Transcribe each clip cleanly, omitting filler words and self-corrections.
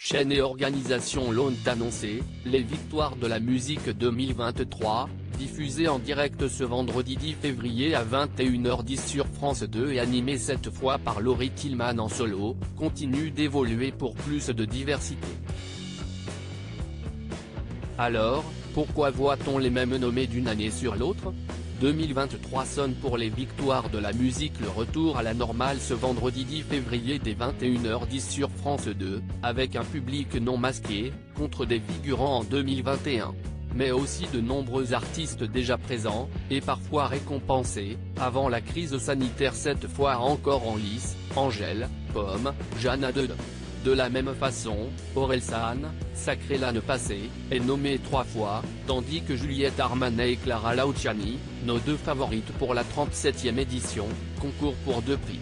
chaînes et organisations l'ont annoncé, les victoires de la musique 2023, diffusées en direct ce vendredi 10 février à 21h10 sur France 2 et animées cette fois par Laurie Tillman en solo, continuent d'évoluer pour plus de diversité. Alors, pourquoi voit-on les mêmes nommés d'une année sur l'autre ? 2023 sonne pour les victoires de la musique. Le retour à la normale ce vendredi 10 février dès 21h10 sur France 2, avec un public non masqué, contre des figurants en 2021. Mais aussi de nombreux artistes déjà présents, et parfois récompensés, avant la crise sanitaire cette fois encore en lice, Angèle, Pomme, Jeanne Adede. De la même façon, Orelsan, sacrée l'année passée, est nommée 3 fois, tandis que Juliette Armanet et Clara Luciani, nos 2 favorites pour la 37e édition, concourent pour 2 prix.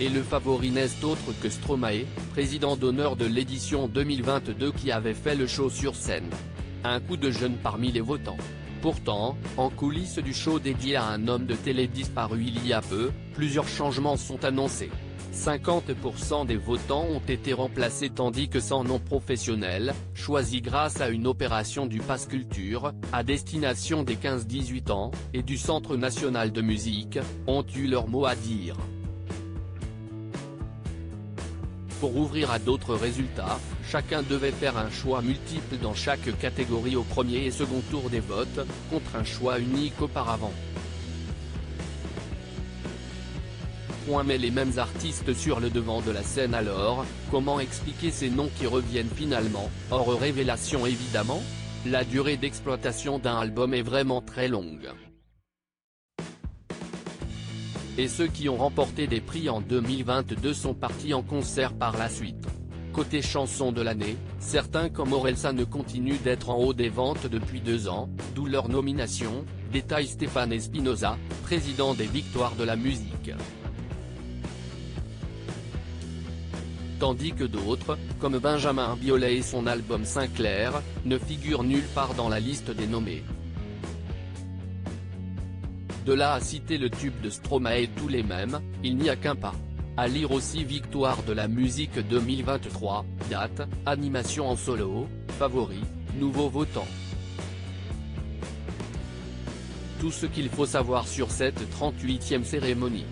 Et le favori n'est autre que Stromae, président d'honneur de l'édition 2022 qui avait fait le show sur scène. Un coup de jeune parmi les votants. Pourtant, en coulisses du show dédié à un homme de télé disparu il y a peu, plusieurs changements sont annoncés. 50% des votants ont été remplacés tandis que 100 non-professionnels, choisis grâce à une opération du Pass Culture, à destination des 15-18 ans, et du Centre national de musique, ont eu leur mot à dire. Pour ouvrir à d'autres résultats, chacun devait faire un choix multiple dans chaque catégorie au premier et second tour des votes, contre un choix unique auparavant. Mais les mêmes artistes sur le devant de la scène alors, comment expliquer ces noms qui reviennent finalement, hors révélation évidemment ? La durée d'exploitation d'un album est vraiment très longue. Et ceux qui ont remporté des prix en 2022 sont partis en concert par la suite. Côté chanson de l'année, certains comme Orelsan continuent d'être en haut des ventes depuis 2 ans, d'où leur nomination, détaille Stéphane Espinosa, président des victoires de la musique. Tandis que d'autres, comme Benjamin Biolay et son album Sinclair, ne figurent nulle part dans la liste des nommés. De là à citer le tube de Stromae tous les mêmes, il n'y a qu'un pas. À lire aussi victoire de la musique 2023, date, animation en solo, favori, nouveau votant. Tout ce qu'il faut savoir sur cette 38e cérémonie.